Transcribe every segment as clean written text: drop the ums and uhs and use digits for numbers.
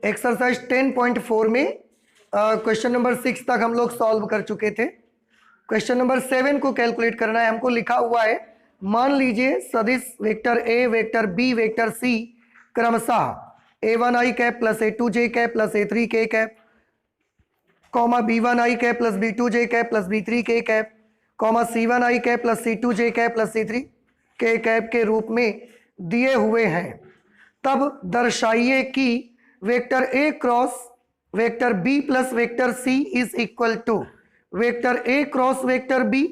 Exercise 10.4 में question number 6 तक हम लोग सॉल्व कर चुके थे। क्वेश्चन नंबर 7 को कैलकुलेट करना है। हमको लिखा हुआ है, मान लीजिए सदिश vector A, vector B, vector C क्रमशः a1i cap plus a2j cap plus a3k cap comma b1i cap plus b2j cap plus b3k cap comma c1i cap plus c2j cap plus c3k cap के रूप में दिए हुए हैं, तब दर्शाइए कि vector A cross vector B plus vector C is equal to vector A cross vector B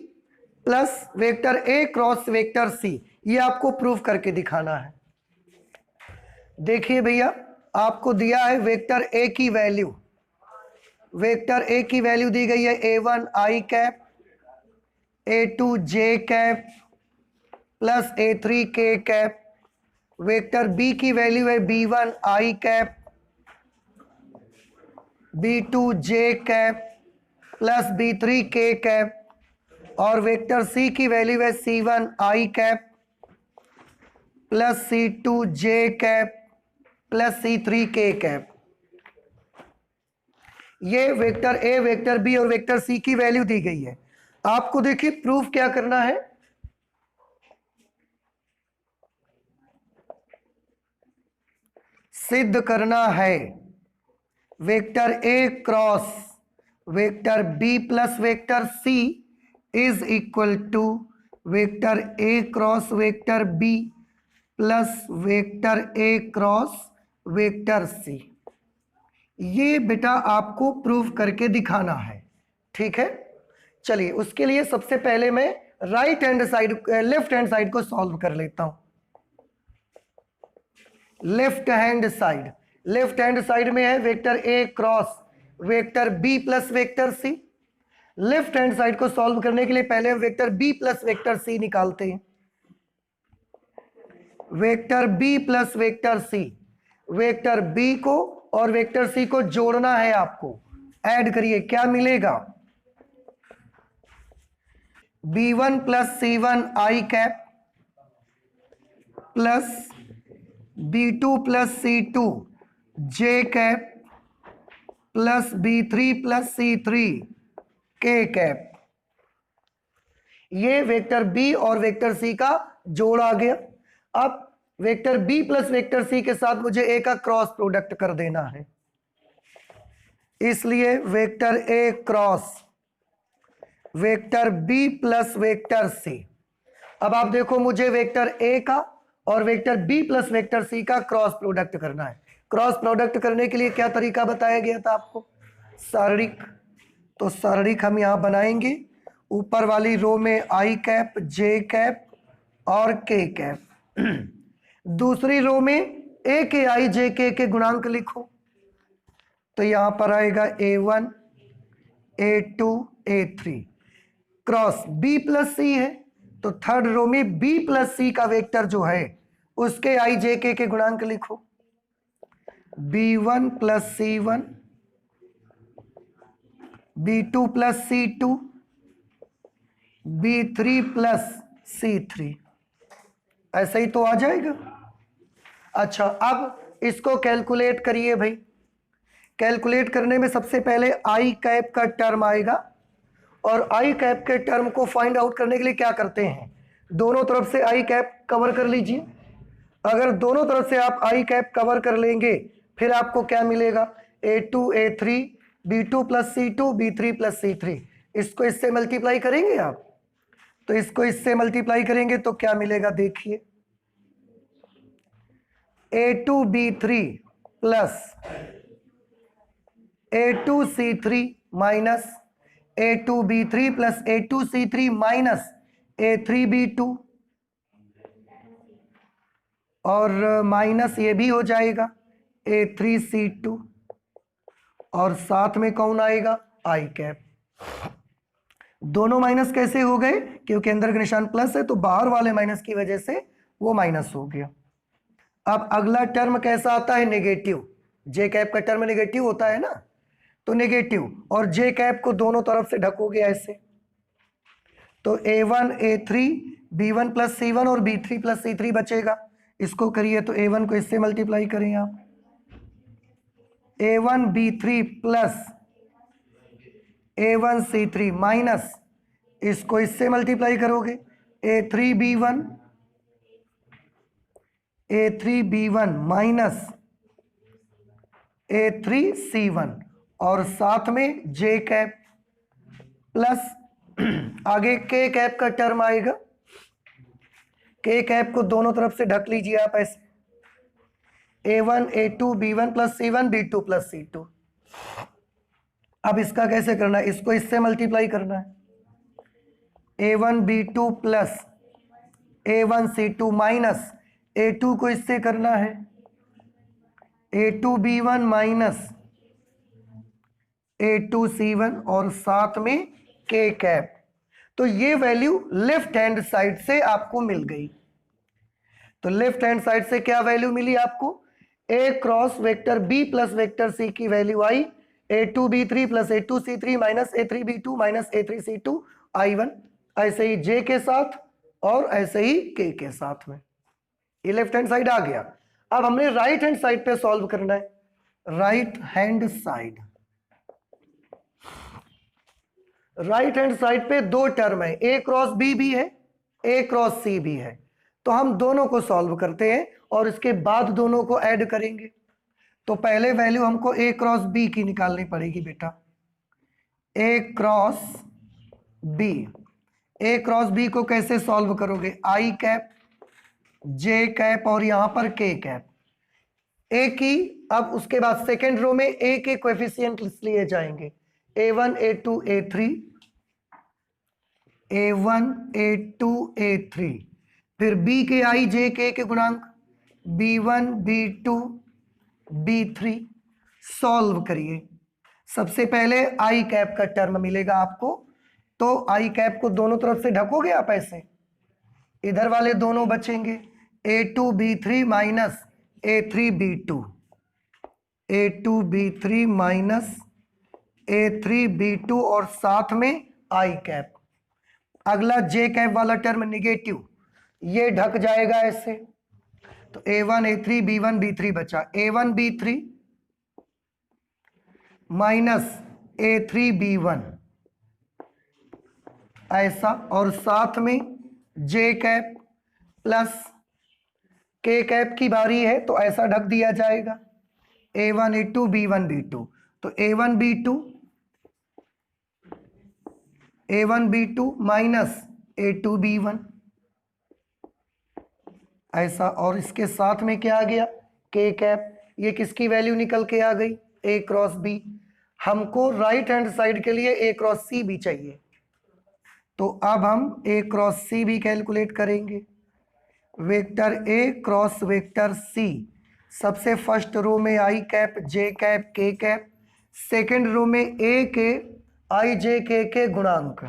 plus vector A cross vector C. ये आपको प्रूफ करके दिखाना है। देखिए भैया, आपको दिया है वेक्टर ए की वैल्यू, वेक्टर ए की वैल्यू दी गई है a1 i cap, a2 j cap plus a3 k cap. Vector B की वैल्यू है b1 i cap, b2 j cap plus b3 k cap और वेक्टर सी की वैल्यू है c1 i cap plus c2 j cap plus c3 k cap. ये vector A, vector B और vector C की value दी गई है। आपको देखिए प्रूफ क्या करना है, सिद्ध करना है vector A cross vector B plus vector C is equal to vector A cross vector B plus vector A cross vector C. ये बेटा आपको प्रूफ करके दिखाना है, ठीक है। चलिए, उसके लिए सबसे पहले मैं right hand side left hand side को सॉल्व कर लेता हूं। लेफ्ट हैंड साइड में है vector A cross vector B plus vector C. Left hand side को सॉल्व करने के लिए पहले हम vector B plus vector C निकालते हैं। Vector B plus vector C, vector B को और वेक्टर सी को जोड़ना है आपको। ऐड करिए, क्या मिलेगा, b1 plus c1 i cap plus b2 plus c2 j cap plus b3 plus c3 k cap. ये वेक्टर बी और वेक्टर सी का जोड़ आ गया। अब vector B plus vector C के साथ मुझे ए का क्रॉस प्रोडक्ट कर देना है, इसलिए vector A cross vector B plus vector C. अब आप देखो, मुझे वेक्टर ए का और vector B plus vector C का क्रॉस प्रोडक्ट करना है। क्रॉस प्रोडक्ट करने के लिए क्या तरीका बताया गया था आपको, शारीरिक। तो शारीरिक हम यहां बनाएंगे, ऊपर वाली रो में आई कैप, जे कैप और के कैप। दूसरी रो में ए के आई जे के गुणांक लिखो, तो यहां पर आएगा a1 a2 a3। Cross B plus सी है, तो थर्ड रो में बी प्लस सी का वेक्टर जो है उसके आई जे के गुणांक लिखो, b1 plus c1, b2 plus c2, b3 plus c3। ऐसे ही तो आ जाएगा। अच्छा, अब इसको कैलकुलेट करिए भाई। कैलकुलेट करने में सबसे पहले आई कैप का टर्म आएगा, और आई कैप के टर्म को फाइंड आउट करने के लिए क्या करते हैं, दोनों तरफ से आई कैप कवर कर लीजिए। अगर दोनों तरफ से आप आई कैप कवर कर लेंगे, फिर आपको क्या मिलेगा, a2 a3 b2 plus c2 b3 plus c3। इसको इससे मल्टीप्लाई करेंगे आप, तो इसको इससे मल्टीप्लाई करेंगे तो क्या मिलेगा, देखिए a2 b3 plus a2 c3 minus a2 b3 plus a2 c3 minus a3 b2, और माइनस ये भी हो जाएगा a3 c2, और साथ में कौन आएगा, आई कैप। दोनों माइनस कैसे हो गए, क्योंकि अंदर का निशान प्लस है, तो बाहर वाले माइनस की वजह से वो माइनस हो गया। अब अगला टर्म कैसा आता है, नेगेटिव। जे कैप का टर्म नेगेटिव होता है ना, तो नेगेटिव, और जे कैप को दोनों तरफ से ढकोगे ऐसे, तो a1 a3 b1 plus c1 और b3 प्लस c3 बचेगा। इसको करिए तो a1 को इससे मल्टीप्लाई करें आप, A1B3 प्लस A1C3 माइनस, इसको इससे मल्टीप्लाई करोगे, A3B1 माइनस A3C1 और साथ में J कैप प्लस आगे K कैप का टर्म आएगा। K कैप को दोनों तरफ से ढक लीजिए आप ऐसे, A1 A2 B1 plus C1 B2 plus C2। अब इसका कैसे करना है, इसको इससे मल्टीप्लाई करना है, A1 B2 plus A1 C2 minus A2 को इससे करना है A2 B1 minus A2 C1 और साथ में K कैप। तो ये वैल्यू लेफ्ट हैंड साइड से आपको मिल गई। तो लेफ्ट हैंड साइड से क्या वैल्यू मिली आपको, A cross vector B plus vector C की वैल्यू आई A2B3 plus A2C3 minus A3B2 minus A3C2 I1, ऐसे ही J के साथ और ऐसे ही K के साथ में। ये लेफ्ट हैंड साइड आ गया। अब हमने राइट हैंड साइड पे सॉल्व करना है। Right hand side, right hand side पे दो टर्म है, A क्रॉस B भी है, A क्रॉस C भी है। तो हम दोनों को सॉल्व करते हैं और इसके बाद दोनों को ऐड करेंगे। तो पहले वैल्यू हमको A क्रॉस B की निकालनी पड़ेगी बेटा, A cross B। A cross B को कैसे सॉल्व करोगे, I कैप J कैप और यहां पर K कैप, A की। अब उसके बाद सेकेंड रो में A के कोएफिशिएंट लिए जाएंगे, A1 A2 A3, A1 A2 A3, फिर B के I J K के गुणांक B1 B2 B3। सॉल्व करिए। सबसे पहले I कैप का टर्म मिलेगा आपको, तो I कैप को दोनों तरफ से ढकोगे आप ऐसे, इधर वाले दोनों बचेंगे A2 B3 minus A3 B2, A2 B3 minus A3 B2 और साथ में I कैप। अगला J कैप वाला टर्म निगेटिव, ये ढक जाएगा ऐसे। तो A1 A3 B1 B3 बचा, A1 B3 minus A3 B1 ऐसा, और साथ में J cap plus K cap की बारी है तो ऐसा ढक दिया जाएगा, A1 A2 B1 B2। तो A1 B2 minus A2 B1 ऐसा, और इसके साथ में क्या आ गया, K कैप। ये किसकी वैल्यू निकल के आ गई, A क्रॉस B। हमको राइट हैंड साइड के लिए A क्रॉस C भी चाहिए, तो अब हम A क्रॉस C भी कैलकुलेट करेंगे। Vector A cross vector C, सबसे फर्स्ट रो में I cap J cap K cap, second row में A के I J K के गुणांक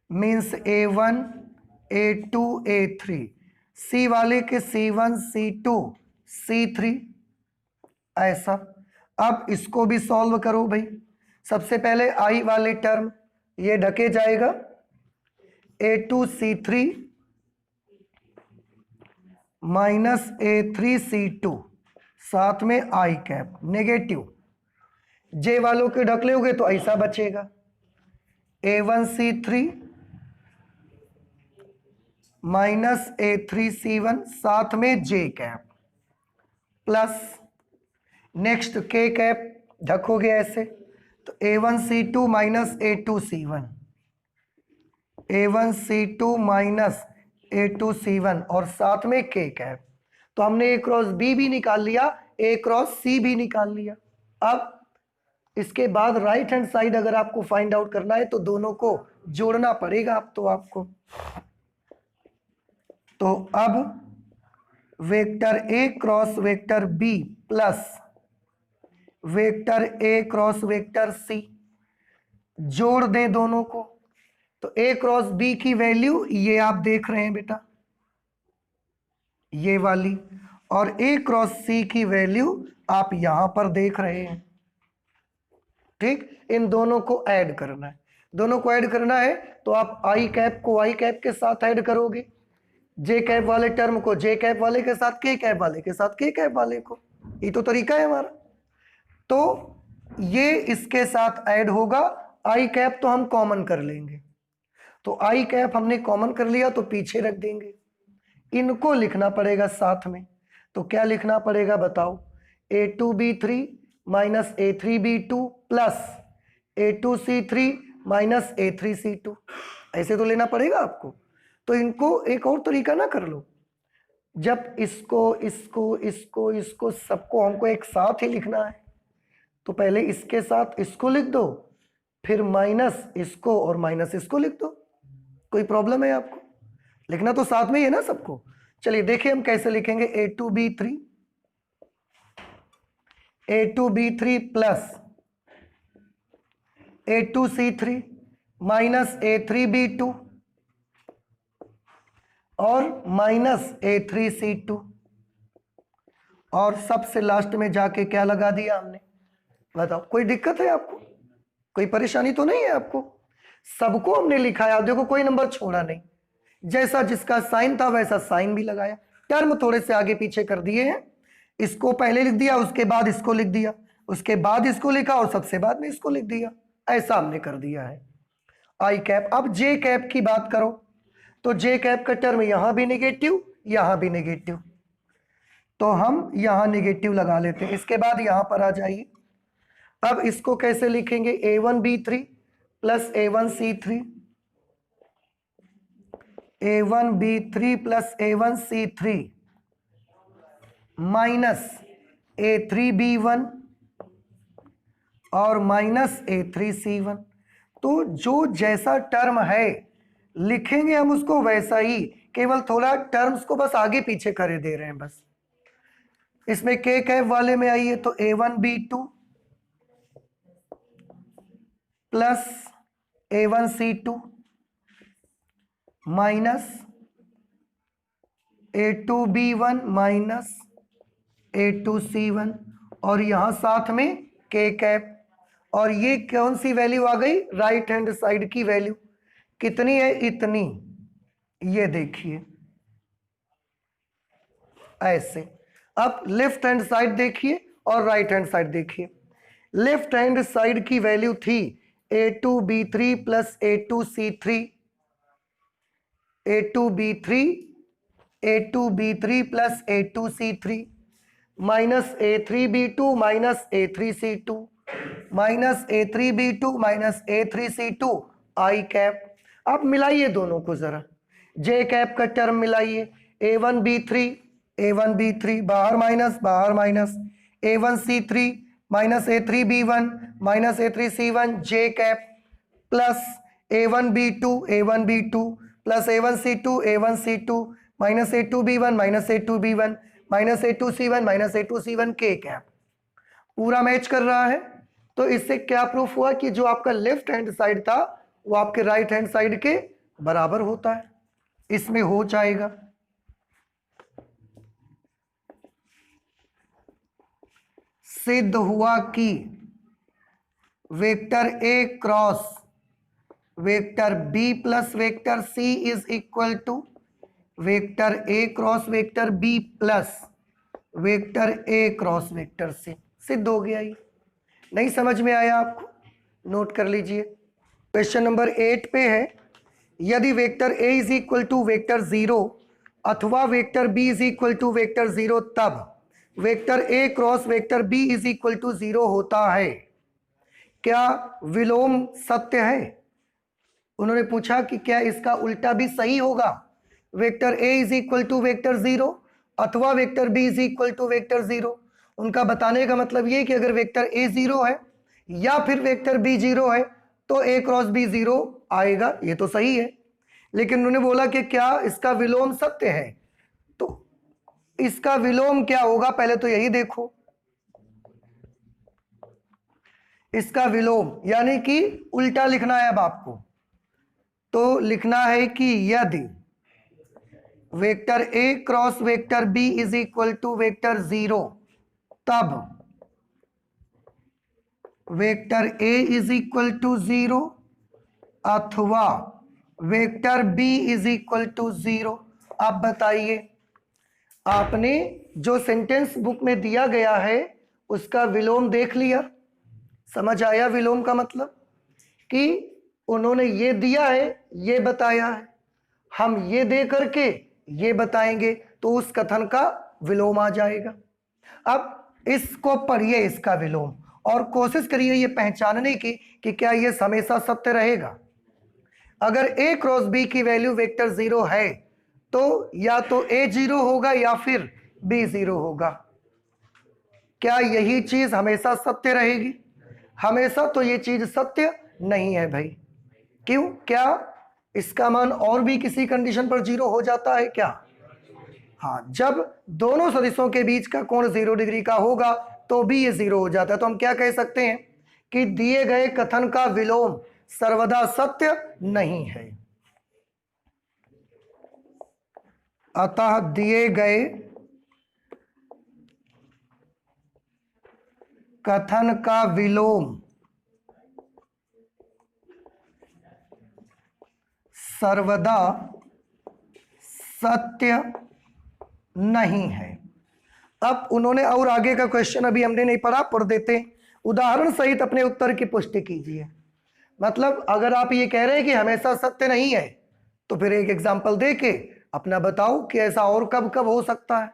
means A1 A2 A3, C वाले के C1 C2 C3 ऐसा। अब इसको भी सॉल्व करो भाई। सबसे पहले I वाले टर्म ये ढके जाएगा, A2 C3 minus A3 C2 साथ में I कैप नेगेटिव, J वालों के ढक लोगे तो ऐसा बचेगा, A1 C3 minus A3 C1 साथ में J cap plus next K cap ढकोगे ऐसे, तो A1 C2 minus A2 C1, A1 C2 minus A2 C1 और साथ में K कैप। तो हमने A क्रॉस B भी निकाल लिया, A क्रॉस C भी निकाल लिया। अब इसके बाद राइट हैंड साइड अगर आपको फाइंड आउट करना है तो दोनों को जोड़ना पड़ेगा अब तो आपको। तो अब vector A cross vector B plus vector A cross vector C जोड़ दें दोनों को, तो A क्रॉस B की वैल्यू ये आप देख रहे हैं बेटा, ये वाली, और A क्रॉस C की वैल्यू आप यहां पर देख रहे हैं। ठीक, इन दोनों को ऐड करना है। दोनों को ऐड करना है तो आप I कैप को I कैप के साथ ऐड करोगे, J कैप वाले टर्म को J कैप वाले के साथ, K कैप वाले के साथ K कैप वाले को। ये तो तरीका है हमारा। तो ये इसके साथ ऐड होगा, आई कैप तो हम कॉमन कर लेंगे, तो आई कैप हमने कॉमन कर लिया तो पीछे रख देंगे, इनको लिखना पड़ेगा साथ में। तो क्या लिखना पड़ेगा बताओ, A2B3 minus A3B2 plus A2C3 minus A3C2, ऐसे तो लेना पड़ेगा आपको। तो इनको एक और तरीका ना कर लो, जब इसको इसको इसको इसको सबको हमको एक साथ ही लिखना है, तो पहले इसके साथ इसको लिख दो, फिर माइनस इसको और माइनस इसको लिख दो। कोई प्रॉब्लम है आपको? लिखना तो साथ में ही है ना सबको। चलिए देखिए हम कैसे लिखेंगे, A2B3 plus A2C3 minus A3B2 और माइनस A3C2, और सबसे लास्ट में जाके क्या लगा दिया हमने, बताओ कोई दिक्कत है आपको? कोई परेशानी तो नहीं है आपको? सबको हमने लिखा है, देखो कोई नंबर छोड़ा नहीं, जैसा जिसका साइन था वैसा साइन भी लगाया, टर्म थोड़े से आगे पीछे कर दिए हैं, इसको पहले लिख दिया, उसके बाद इसको लिख दिया, उसके बाद इसको लिखा और सबसे बाद में इसको लिख दिया, ऐसा हमने कर दिया है आई कैप। अब जे कैप की बात करो, तो जे कैप का टर्म यहां भी नेगेटिव यहां भी नेगेटिव, तो हम यहां नेगेटिव लगा लेते हैं, इसके बाद यहां पर आ जाइए। अब इसको कैसे लिखेंगे, A1B3 plus A1C3, A1B3 plus A1C3 minus A3B1 और माइनस A3C1। तो जो जैसा टर्म है लिखेंगे हम उसको वैसा ही, केवल थोड़ा टर्म्स को बस आगे पीछे करे दे रहे हैं बस। इसमें के कैप वाले में आइए, तो A1B2 plus A1C2 minus A2B1 minus A2C1, और यहां साथ में के कैप, और ये कौन सी वैल्यू आ गई, राइट हैंड साइड की वैल्यू कितनी है, इतनी, ये देखिए ऐसे। अब लेफ्ट हैंड साइड देखिए और राइट हैंड साइड देखिए। लेफ्ट हैंड साइड की वैल्यू थी A2B3 plus A2C3, A2B3 plus A2C3 minus A3B2 minus A3C2 minus A3B2 minus A3C2 आई कैप। अब मिलाइए दोनों को जरा, जे कैप का टर्म मिलाइए, A1B3 बाहर minus A1C3 minus A3B1 minus A3C1 J cap plus A1B2 plus A1C2 minus A2B1 minus A2C1 K cap, पूरा match कर रहा है। तो इससे क्या प्रूफ हुआ कि जो आपका लेफ्ट हैंड साइड था वो आपके राइट हैंड साइड के बराबर होता है, इसमें हो जाएगा। सिद्ध हुआ कि vector A cross vector B plus vector C is equal to vector A cross vector B plus vector A cross vector C। सिद्ध हो गया। ये नहीं समझ में आया आपको, नोट कर लीजिए। क्वेश्चन नंबर 8 पे है, यदि vector A is equal to vector 0 अथवा vector B is equal to vector 0 तब vector A cross vector B is equal to 0 होता है, क्या विलोम सत्य है? उन्होंने पूछा कि क्या इसका उल्टा भी सही होगा, vector A is equal to vector 0 अथवा vector B is equal to vector 0। उनका बताने का मतलब ये कि अगर वेक्टर A 0 है या फिर वेक्टर B 0 है तो A क्रॉस B 0 आएगा, ये तो सही है। लेकिन उन्होंने बोला कि क्या इसका विलोम सत्य है, तो इसका विलोम क्या होगा पहले तो यही देखो। इसका विलोम यानी कि उल्टा लिखना है अब आपको, तो लिखना है कि यदि vector A cross vector B is equal to vector 0 तब vector A is equal to 0 अथवा vector B is equal to 0। आप बताइए, आपने जो सेंटेंस बुक में दिया गया है उसका विलोम देख लिया। समझ आया विलोम का मतलब? कि उन्होंने ये दिया है, ये बताया है, हम ये दे करके ये बताएंगे, तो उस कथन का विलोम आ जाएगा। अब इसको पढ़िए, इसका विलोम, और कोशिश करिए ये पहचानने की कि क्या ये हमेशा सत्य रहेगा। अगर a क्रॉस b की वैल्यू वेक्टर 0 है तो या तो a 0 होगा या फिर b 0 होगा। क्या यही चीज हमेशा सत्य रहेगी? हमेशा तो ये चीज सत्य नहीं है भाई। क्यों? क्या इसका मान और भी किसी कंडीशन पर 0 हो जाता है क्या? हाँ, जब दोनों सदिशों के बीच का कोण 0 डिग्री का होगा तो भी ये 0 हो जाता है। तो हम क्या कह सकते हैं कि दिए गए कथन का विलोम सर्वदा सत्य नहीं है। अतः दिए गए कथन का विलोम सर्वदा सत्य नहीं है। अब उन्होंने और आगे का क्वेश्चन अभी हमने नहीं पढ़ा, पढ़ देते। उदाहरण सहित अपने उत्तर की पुष्टि कीजिए। मतलब अगर आप ये कह रहे हैं कि हमेशा सत्य नहीं है, तो फिर एक एग्जाम्पल देके अपना बताओ कि ऐसा और कब कब हो सकता है।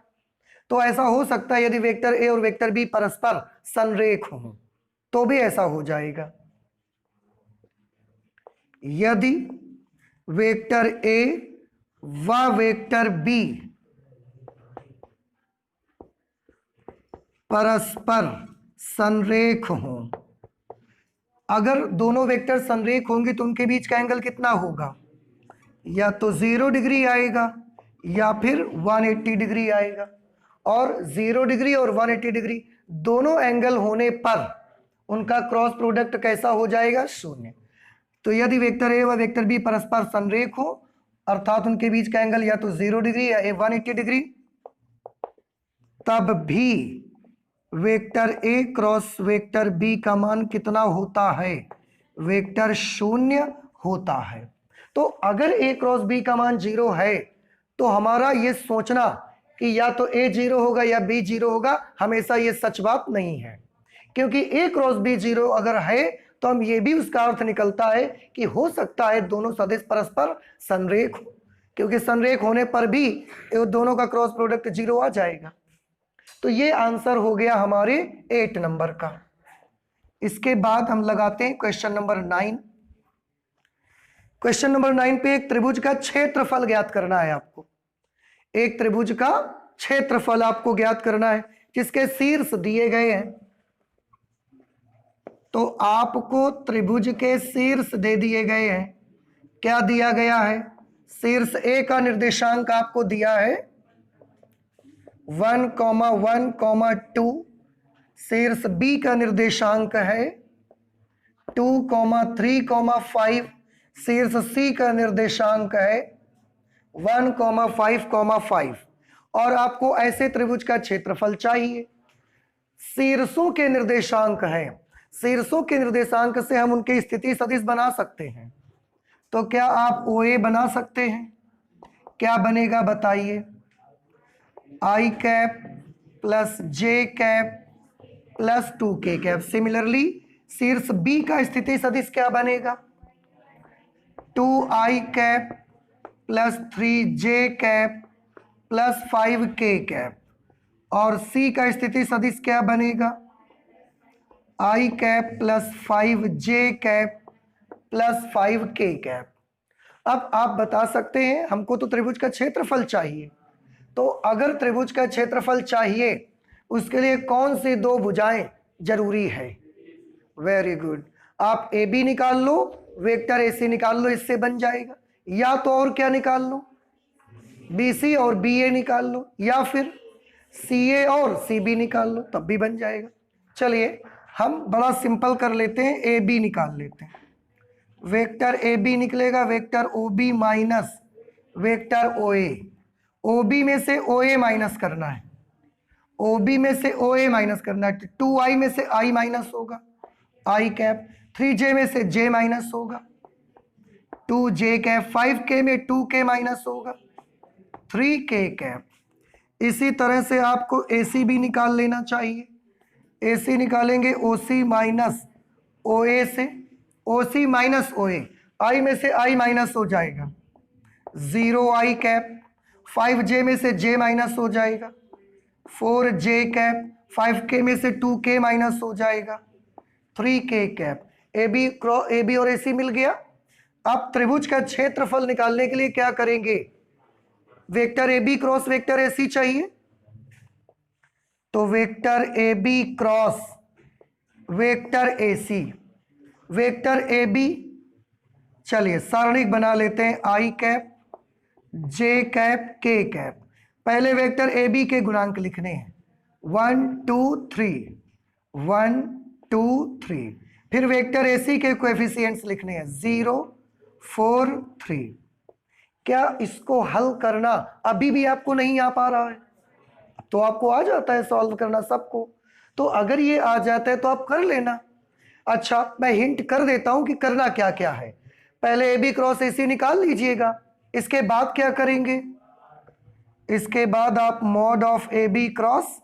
तो ऐसा हो सकता है यदि वेक्टर ए और वेक्टर बी परस्पर संरेख हो, तो भी ऐसा हो जाएगा। यदि वेक्टर ए व वेक्टर बी परस्पर संरेख हो, अगर दोनों वेक्टर संरेख होंगे तो उनके बीच का एंगल कितना होगा? या तो 0 डिग्री आएगा या फिर 180 डिग्री आएगा। और 0 डिग्री और 180 डिग्री दोनों एंगल होने पर उनका क्रॉस प्रोडक्ट कैसा हो जाएगा? 0। तो यदि वेक्टर ए व वेक्टर बी परस्पर संरेख हो, अर्थात उनके बीच का एंगल या तो 0 डिग्री या 180 डिग्री, तब भी vector A cross vector B का मान कितना होता है? वेक्टर 0 होता है। तो अगर ए क्रॉस बी का मान 0 है तो हमारा ये सोचना कि या तो ए 0 होगा या बी 0 होगा, हमेशा ये सच बात नहीं है। क्योंकि ए क्रॉस बी 0 अगर है तो हम ये भी उसका अर्थ निकलता है कि हो सकता है दोनों सदिश परस्पर संरेख हो, क्योंकि संरेख होने पर भी दोनों का क्रॉस प्रोडक्ट 0 आ जाएगा। तो ये आंसर हो गया हमारे 8 नंबर का। इसके बाद हम लगाते हैं क्वेश्चन नंबर 9। क्वेश्चन नंबर 9 पे एक त्रिभुज का क्षेत्रफल ज्ञात करना है आपको। एक त्रिभुज का क्षेत्रफल आपको ज्ञात करना है जिसके शीर्ष दिए गए हैं। तो आपको त्रिभुज के शीर्ष दे दिए गए हैं। क्या दिया गया है? शीर्ष ए का निर्देशांक आपको दिया है 1,1,2। शीर्ष बी का निर्देशांक है 2,3,5। शीर्ष सी का निर्देशांक है 1,5,5। और आपको ऐसे त्रिभुज का क्षेत्रफल चाहिए। शीर्षों के निर्देशांक हैं, शीर्षों के निर्देशांक से हम उनकी स्थिति सदिश बना सकते हैं। तो क्या आप OA बना सकते हैं? क्या बनेगा बताइए? I cap plus J cap plus 2K cap. Similarly शीर्ष B का स्थिति सदिश क्या बनेगा? 2I cap plus 3J cap plus 5K cap. और C का स्थिति सदिश क्या बनेगा? I cap plus 5J cap plus 5K cap. अब आप बता सकते हैं हमको तो त्रिभुज का क्षेत्रफल चाहिए। तो अगर त्रिभुज का क्षेत्रफल चाहिए उसके लिए कौन सी दो भुजाएं जरूरी है? Very good. आप AB निकाल लो, वेक्टर AC निकाल लो, इससे बन जाएगा। या तो और क्या निकाल लो? BC और BA निकाल लो, या फिर CA और CB निकाल लो, तब भी बन जाएगा। चलिए हम बड़ा सिंपल कर लेते हैं, AB निकाल लेते हैं। वेक्टर AB निकलेगा vector OB minus vector OA। OB में से OA माइनस करना है, OB में से OA माइनस करना है। 2I में से I माइनस होगा, I कैप। 3J में से J माइनस होगा, 2J कैप। 5K में 2K माइनस होगा, 3K कैप। इसी तरह से आपको AC भी निकाल लेना चाहिए। ए सी निकालेंगे ओ सी माइनस ओ ए से, ओ सी माइनस ओ ए, आई में से आई माइनस हो जाएगा, 0 आई कैप, 5J में से J माइनस हो जाएगा, 4J कैप, 5K में से 2K माइनस हो जाएगा, 3K कैप। ए बी और ए सी मिल गया। अब त्रिभुज का क्षेत्रफल निकालने के लिए क्या करेंगे, vector A B cross vector A C चाहिए, तो vector A B cross vector A C, vector A B, चलिए सारणिक बना लेते हैं, I cap J cap K cap. पहले वेक्टर ए बी के गुणांक लिखने हैं, 1 2 3, 1 2 3। फिर वेक्टर ए सी के कोएफिशिएंट्स लिखने हैं, 0 4 3। क्या इसको हल करना अभी भी आपको नहीं आ पा रहा है? तो आपको आ जाता है सॉल्व करना सबको, तो अगर ये आ जाता है तो आप कर लेना। अच्छा, मैं हिंट कर देता हूं कि करना क्या क्या है। पहले ए बी क्रॉस ए सी निकाल लीजिएगा, इसके बाद क्या करेंगे, इसके बाद आप mod of A B cross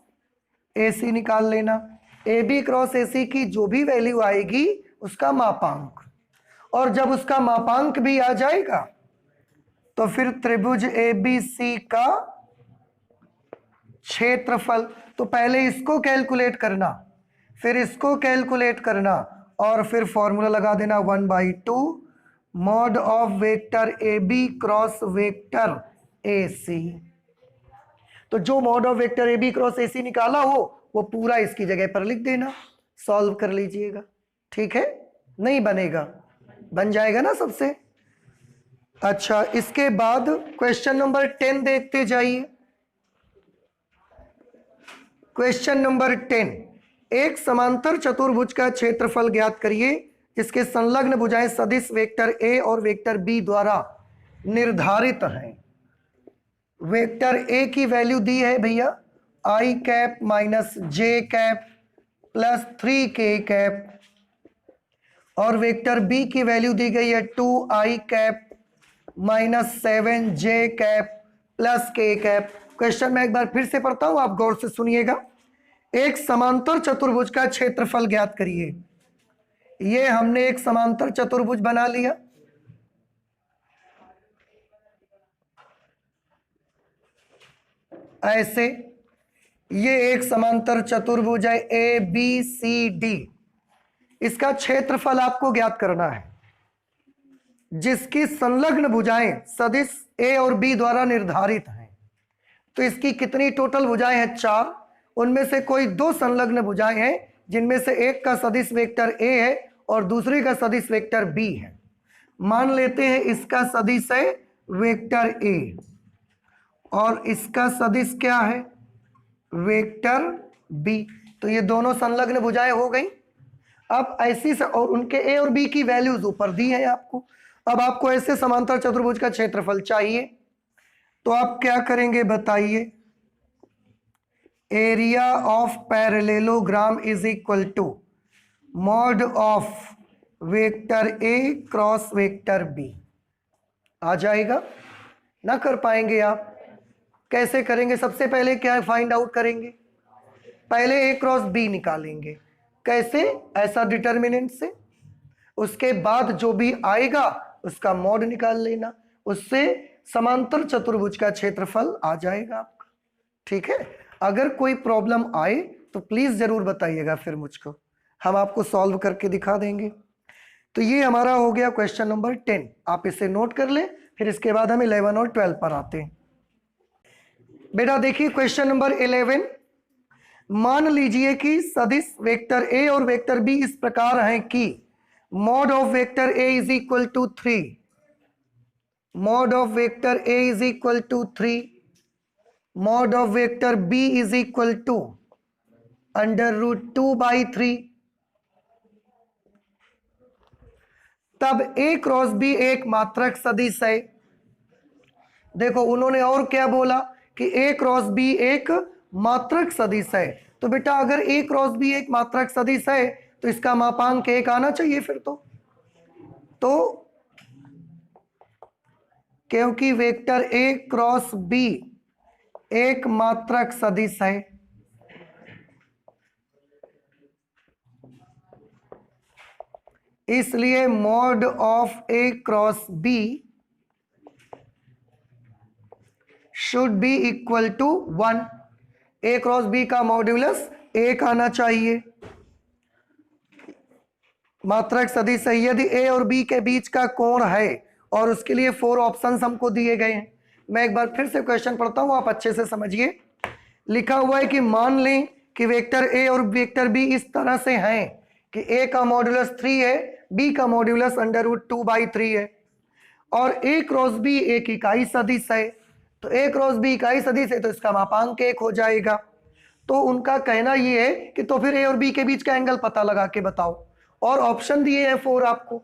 A C निकाल लेना। ए बी क्रॉस ए सी की जो भी वैल्यू आएगी उसका मापांक, और जब उसका मापांक भी आ जाएगा तो फिर त्रिभुज ए बी सी का क्षेत्रफल। तो पहले इसको कैलकुलेट करना, फिर इसको कैलकुलेट करना, और फिर फॉर्मूला लगा देना 1/2 mod of vector A B cross vector A C. तो जो mod of vector A B cross A C निकाला हो वो पूरा इसकी जगह पर लिख देना, सॉल्व कर लीजिएगा। ठीक है, नहीं बनेगा, बन जाएगा ना सबसे। अच्छा, इसके बाद क्वेश्चन नंबर 10 देखते जाइए। क्वेश्चन नंबर 10, एक समांतर चतुर्भुज का क्षेत्रफल ज्ञात करिए जिसके संलग्न भुजाएं सदिश वेक्टर ए और वेक्टर बी द्वारा निर्धारित हैं। वेक्टर ए की वैल्यू दी है भैया आई कैप माइनस जे कैप प्लस 3K कैप, और वेक्टर बी की वैल्यू दी गई है 2I cap minus 7J cap plus K cap. Question मैं एक बार फिर से पढ़ता हूं, आप गौर से सुनिएगा। एक समांतर चतुर्भुज का क्षेत्रफल ज्ञात करिए। ये हमने एक समांतर चतुर्भुज बना लिया, ऐसे। ये एक समांतर चतुर्भुज है ए बी सी डी। इसका क्षेत्रफल आपको ज्ञात करना है जिसकी संलग्न भुजाएं सदिश ए और बी द्वारा निर्धारित हैं। तो इसकी कितनी टोटल भुजाएं हैं, 4। उनमें से कोई 2 संलग्न भुजाएं हैं जिनमें से एक का सदिश वेक्टर ए है और दूसरी का सदिश वेक्टर बी है। मान लेते हैं इसका सदिश है वेक्टर ए और इसका सदिश क्या है, वेक्टर बी। तो ये दोनों संलग्न भुजाएं हो गई। अब ऐसी और उनके ए और बी की वैल्यूज ऊपर दी है आपको। अब आपको ऐसे समांतर चतुर्भुज का क्षेत्रफल चाहिए, तो आप क्या करेंगे बताइए। Area of parallelogram is equal to mod of vector A cross vector B. आ जाएगा ना? कर पाएंगे आप? कैसे करेंगे? सबसे पहले क्या फाइंड आउट करेंगे, पहले ए क्रॉस बी निकालेंगे। कैसे? ऐसा डिटर्मिनेंट से। उसके बाद जो भी आएगा उसका मॉड निकाल लेना, उससे समांतर चतुर्भुज का क्षेत्रफल आ जाएगा आपका। ठीक है, अगर कोई प्रॉब्लम आए तो प्लीज जरूर बताइएगा, फिर मुझको, हम आपको सॉल्व करके दिखा देंगे। तो ये हमारा हो गया क्वेश्चन नंबर 10। आप इसे नोट कर ले, फिर इसके बाद हम 11 और 12 पर आते हैं। बेटा देखिए क्वेश्चन नंबर 11, मान लीजिए कि सदिश वेक्टर ए और वेक्टर बी इस प्रकार हैं कि mod of vector A is equal to 3, mod of vector A is equal to 3, mod of vector B is equal to √2/3। तब ए क्रॉस बी एक मात्रक सदिश है। देखो उन्होंने और क्या बोला कि ए क्रॉस बी एक मात्रक सदिश है। तो बेटा अगर ए क्रॉस बी एक मात्रक सदिश है तो इसका मापांक 1 आना चाहिए फिर तो क्योंकि वेक्टर ए क्रॉस बी एक मात्रक सदिश है, इसलिए mod of A cross B should be equal to 1। A cross B का मॉड्यूलस 1 आना चाहिए। मात्रक सदिश है यदि ए और बी के बीच का कोण है, और उसके लिए 4 ऑप्शंस हमको दिए गए हैं। मैं एक बार फिर से क्वेश्चन पढ़ता हूं, आप अच्छे से समझिए। लिखा हुआ है कि मान लें कि वेक्टर ए और वेक्टर बी इस तरह से हैं कि ए का मॉड्यूलस 3 है, बी का मॉड्यूलस √2/3 है, और ए क्रॉस बी एक इकाई सदिश है। तो ए क्रॉस बी इकाई सदिश है तो इसका मापांक 1 हो जाएगा। तो उनका कहना यह है कि तो फिर ए और बी के बीच का एंगल पता लगा के बताओ, और ऑप्शन दिए हैं 4 आपको।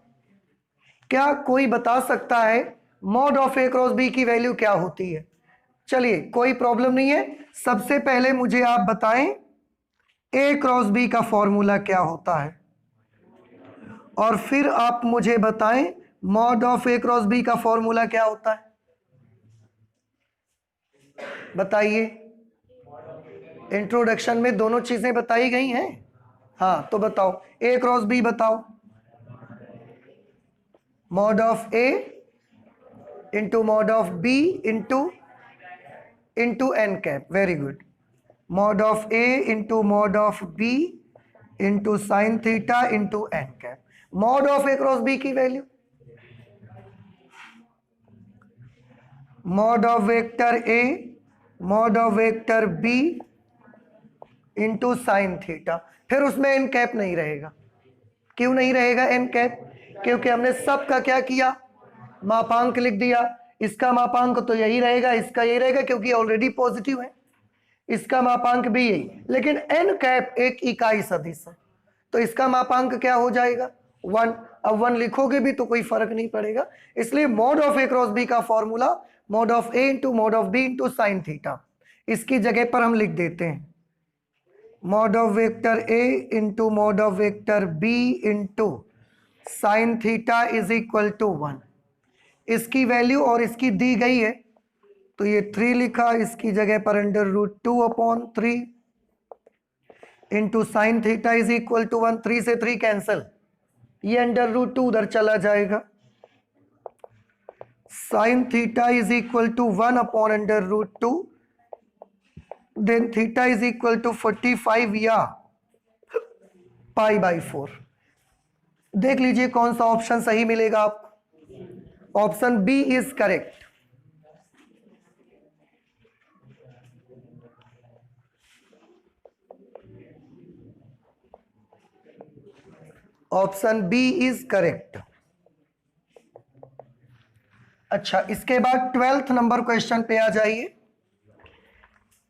क्या कोई बता सकता है mod of A cross B की वैल्यू क्या होती है? चलिए कोई प्रॉब्लम नहीं है। सबसे पहले मुझे आप बताएं ए क्रॉस बी का फॉर्मूला क्या होता है, और फिर आप मुझे बताएं mod of A cross B का फॉर्मूला क्या होता है। बताइए, इंट्रोडक्शन में दोनों चीजें बताई गई हैं। हाँ तो बताओ, ए क्रॉस बी बताओ। Mod of A into mod of B into N cap. Very good. Mod of A into mod of B into sine theta into N cap. Mod of A cross B की value, mod of vector A mod of vector B into sine theta. फिर उसमें N cap नहीं रहेगा। क्यों नहीं रहेगा N cap? क्योंकि हमने सब का क्या किया, मापांक लिख दिया। इसका मापांक तो यही रहेगा, इसका यही रहेगा, क्योंकि ऑलरेडी पॉजिटिव है। इसका मापांक भी यही, लेकिन एन कैप एक इकाई सदिश है तो इसका मापांक क्या हो जाएगा, 1। अब 1 लिखोगे भी तो कोई फर्क नहीं पड़ेगा। इसलिए mod of A cross B का formula mod of A into mod of B into sine theta. इसकी जगह पर हम लिख देते हैं mod of vector A into mod of vector B into sine theta is equal to 1। इसकी value और इसकी दी गई है तो ये 3 लिखा, इसकी जगह पर √2/3 into sine theta is equal to 1। 3 से 3 कैंसिल, ये √2 उधर चला जाएगा। Sine theta is equal to 1/√2, then theta is equal to 45 या π/4। देख लीजिए कौन सा ऑप्शन सही मिलेगा आपको। Option B is correct. Option B is correct. अच्छा, इसके बाद 12th नंबर क्वेश्चन पे आ जाइए।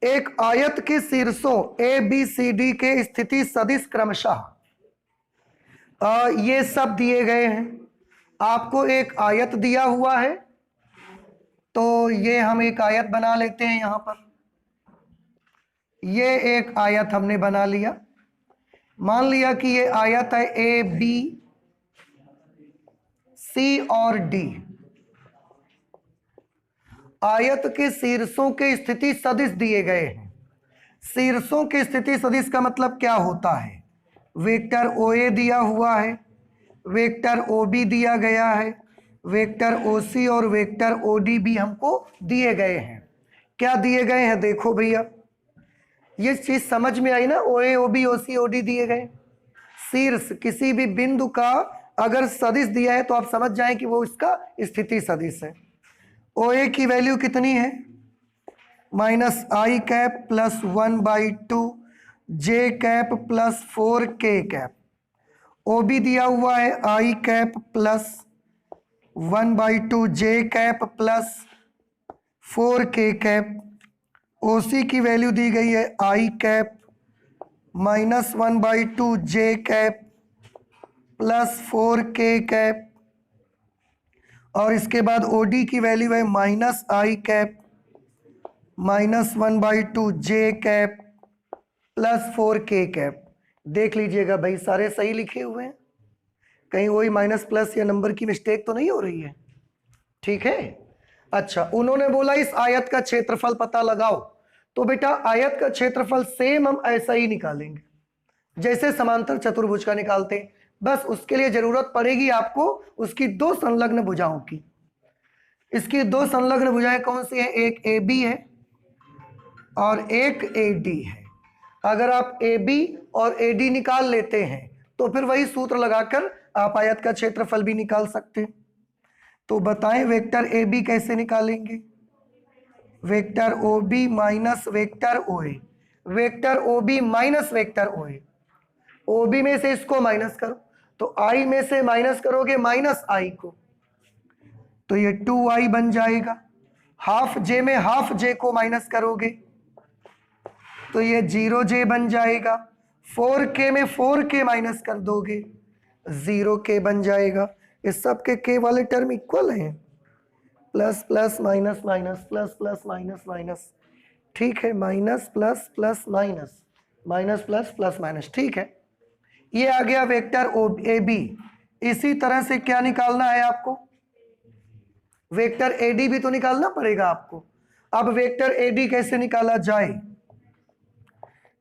एक आयत के शीर्षों ए बी सी डी के स्थिति सदिश क्रमशः ये सब दिए गए हैं। आपको एक आयत दिया हुआ है तो ये हम एक आयत बना लेते हैं। यहां पर ये एक आयत हमने बना लिया। मान लिया कि ये आयत है ए बी सी और डी। आयत के शीर्षों के स्थिति सदिश दिए गए हैं। शीर्षों के स्थिति सदिश का मतलब क्या होता है? वेक्टर ओ ए दिया हुआ है, वेक्टर ओ बी दिया गया है, वेक्टर ओ सी और वेक्टर ओ डी भी हमको दिए गए हैं। क्या दिए गए हैं देखो भैया, ये चीज समझ में आई ना। ओ ए ओ बी ओ सी ओ डी दिए गए। शीर्ष किसी भी बिंदु का अगर सदिश दिया है तो आप समझ जाएं कि वो इसका स्थिति सदिश है। ओ ए की वैल्यू कितनी है, -i cap plus 1/2 J cap plus 4k cap. O B दिया हुआ है i cap plus 1/2 J cap plus 4k cap. O C की वैल्यू दी गई है i cap -1/2 J cap plus 4k cap, और इसके बाद ओ डी की वैल्यू है -i cap -1/2 J cap plus 4k cap. देख लीजिएगा भाई सारे सही लिखे हुए हैं, कहीं वही माइनस प्लस या नंबर की मिस्टेक तो नहीं हो रही है। ठीक है। अच्छा, उन्होंने बोला इस आयत का क्षेत्रफल पता लगाओ, तो बेटा आयत का क्षेत्रफल सेम हम ऐसा ही निकालेंगे जैसे समांतर चतुर्भुज का निकालते हैं। बस उसके लिए जरूरत पड़ेगी आपको उसकी दो संलग्न भुजाओं की। इसकी दो संलग्न भुजाएं कौन सी है? एक AB है और एक AD है। अगर आप AB और AD निकाल लेते हैं तो फिर वही सूत्र लगाकर आप आयत का क्षेत्रफल भी निकाल सकते हैं। तो बताएं वेक्टर AB कैसे निकालेंगे? Vector OB minus vector OA, vector OB minus vector OA। OB में से इसको माइनस करो तो I में से माइनस करोगे माइनस I को, तो ये 2I बन जाएगा। हाफ J में हाफ J को माइनस करोगे तो ये 0J बन जाएगा। 4K में 4K माइनस कर दोगे 0K बन जाएगा। इस सब के K वाले टर्म इक्वल हैं, plus plus minus minus plus plus minus minus, ठीक है, minus plus plus minus minus plus plus minus, ठीक है। ये आ गया वेक्टर AB। इसी तरह से क्या निकालना है आपको? वेक्टर AD भी तो निकालना पड़ेगा आपको। अब वेक्टर AD कैसे निकाला जाए?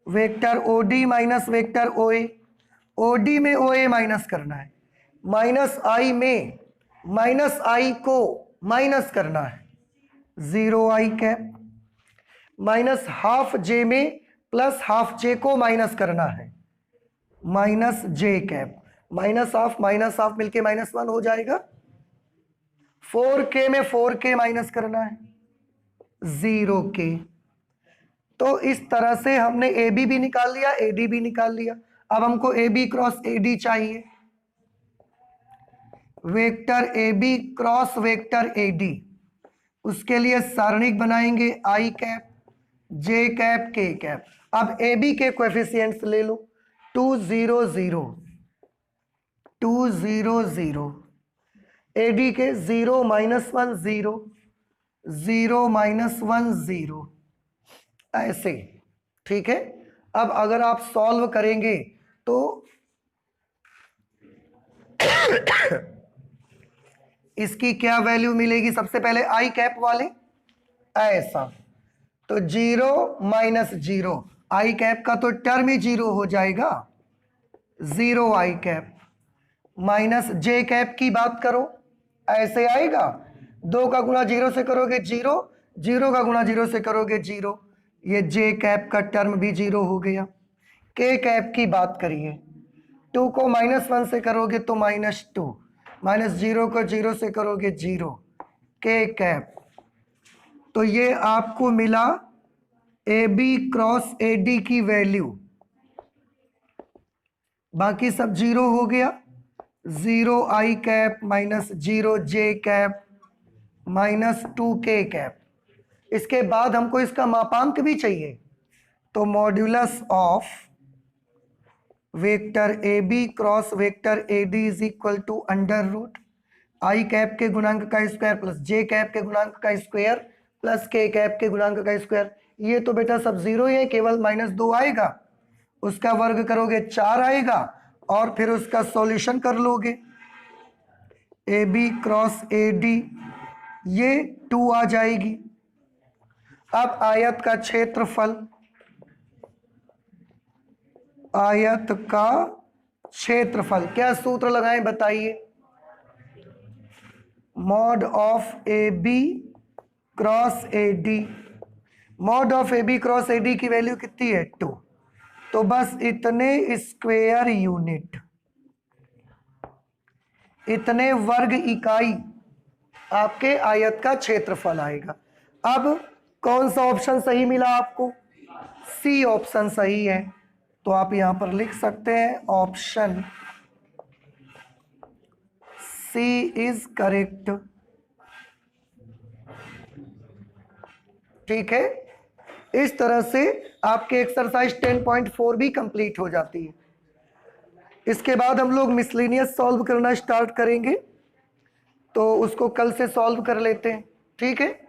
Vector OD minus vector OA, OD में OA माइनस करना है, माइनस I में माइनस I को माइनस करना है 0I cap, minus half J में प्लस हाफ J को माइनस करना है minus J cap, minus half मिलके -1 हो जाएगा। 4K में 4K माइनस करना है 0K। तो इस तरह से हमने AB भी निकाल लिया, AD भी निकाल लिया। अब हमको AB क्रॉस AD चाहिए। Vector AB cross vector AD, उसके लिए सारणिक बनाएंगे I cap J cap K cap. अब AB के कोएफिशिएंट्स ले लो 2 0 0 2 0 0, AD के 0 -1 0 0 -1 0, ऐसे, ठीक है। अब अगर आप सॉल्व करेंगे तो इसकी क्या वैल्यू मिलेगी? सबसे पहले I कैप वाले ऐसा, तो 0 - 0, I कैप का तो टर्म ही 0 हो जाएगा, 0I cap minus J cap की बात करो ऐसे आएगा, 2 का गुणा 0 से करोगे 0, 0 का गुणा 0 से करोगे 0, ये J कैप का टर्म भी 0 हो गया। K कैप की बात करिए, 2 को -1 से करोगे तो -2, -0 को 0 से करोगे 0, K कैप। तो ये आपको मिला AB क्रॉस AD की वैल्यू, बाकी सब 0 हो गया, 0I cap minus 0J cap minus 2K cap. इसके बाद हमको इसका मापांक भी चाहिए, तो modulus of vector AB cross vector AD is equal to under root I cap के गुणांक का स्क्वायर प्लस J कैप के गुणांक का स्क्वायर प्लस K कैप के गुणांक का स्क्वायर। ये तो बेटा सब 0 ही है, केवल -2 आएगा, उसका वर्ग करोगे 4 आएगा और फिर उसका सॉल्यूशन कर लोगे। AB क्रॉस AD ये 2 आ जाएगी। अब आयत का क्षेत्रफल, आयत का क्षेत्रफल क्या सूत्र लगाएं बताइए? Mod of AB cross AD, mod of AB cross AD की वैल्यू कितनी है? 2, तो बस इतने स्क्वायर यूनिट, इतने वर्ग इकाई आपके आयत का क्षेत्रफल आएगा। अब कौन सा ऑप्शन सही मिला आपको? C ऑप्शन सही है, तो आप यहां पर लिख सकते हैं ऑप्शन C इज करेक्ट, ठीक है। इस तरह से आपके एक्सरसाइज 10.4 भी कंप्लीट हो जाती है। इसके बाद हम लोग मिसलेनियस सॉल्व करना स्टार्ट करेंगे, तो उसको कल से सॉल्व कर लेते हैं, ठीक है।